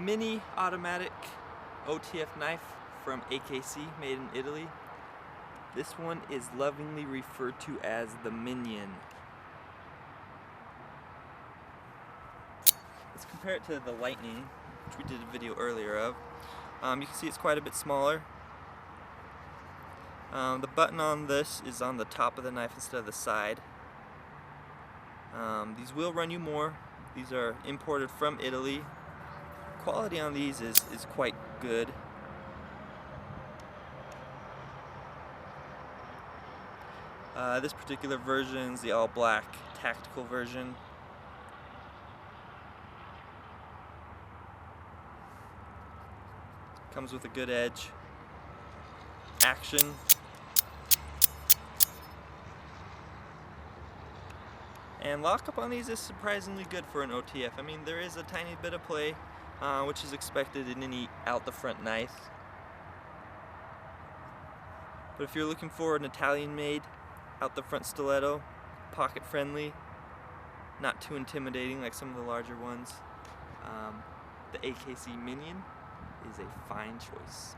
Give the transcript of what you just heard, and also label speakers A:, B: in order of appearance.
A: mini automatic OTF knife from AKC, made in Italy. This one is lovingly referred to as the Minion. Let's compare it to the Lightning, which we did a video earlier of. You can see it's quite a bit smaller. The button on this is on the top of the knife instead of the side. These will run you more. These are imported from Italy. Quality on these is quite good. This particular version is the all black tactical version. Comes with a good edge. Action. And lockup on these is surprisingly good for an OTF. I mean, there is a tiny bit of play, which is expected in any out-the-front knife. But if you're looking for an Italian-made out-the-front stiletto, pocket-friendly, not too intimidating like some of the larger ones, the AKC Minion is a fine choice.